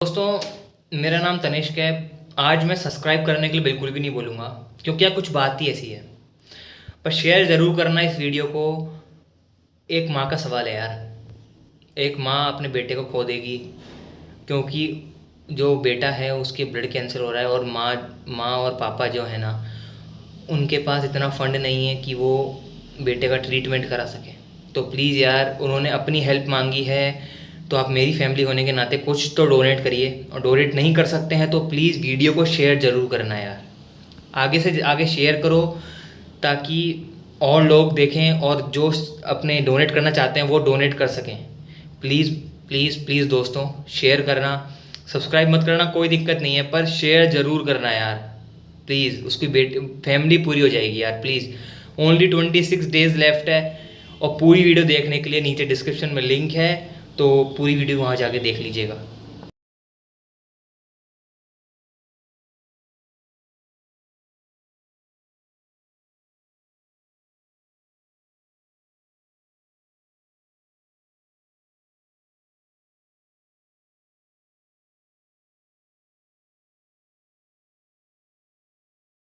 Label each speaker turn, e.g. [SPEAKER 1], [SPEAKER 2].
[SPEAKER 1] दोस्तों, मेरा नाम तनिष्क है। आज मैं सब्सक्राइब करने के लिए बिल्कुल भी नहीं बोलूँगा, क्योंकि कुछ बात ही ऐसी है। पर शेयर ज़रूर करना इस वीडियो को। एक माँ का सवाल है यार। एक माँ अपने बेटे को खो देगी क्योंकि जो बेटा है उसके ब्लड कैंसर हो रहा है, और माँ और पापा जो है ना, उनके पास इतना फंड नहीं है कि वो बेटे का ट्रीटमेंट करा सके। तो प्लीज़ यार, उन्होंने अपनी हेल्प मांगी है, तो आप मेरी फैमिली होने के नाते कुछ तो डोनेट करिए। और डोनेट नहीं कर सकते हैं तो प्लीज़ वीडियो को शेयर ज़रूर करना यार। आगे से आगे शेयर करो ताकि और लोग देखें, और जो अपने डोनेट करना चाहते हैं वो डोनेट कर सकें। प्लीज़ प्लीज़ प्लीज़ दोस्तों, शेयर करना। सब्सक्राइब मत करना, कोई दिक्कत नहीं है, पर शेयर ज़रूर करना यार। प्लीज़, उसकी फैमिली पूरी हो जाएगी यार। प्लीज़, ओनली 26 डेज़ लेफ्ट है। और पूरी वीडियो देखने के लिए नीचे डिस्क्रिप्शन में लिंक है, तो पूरी वीडियो वहाँ जाके देख लीजिएगा।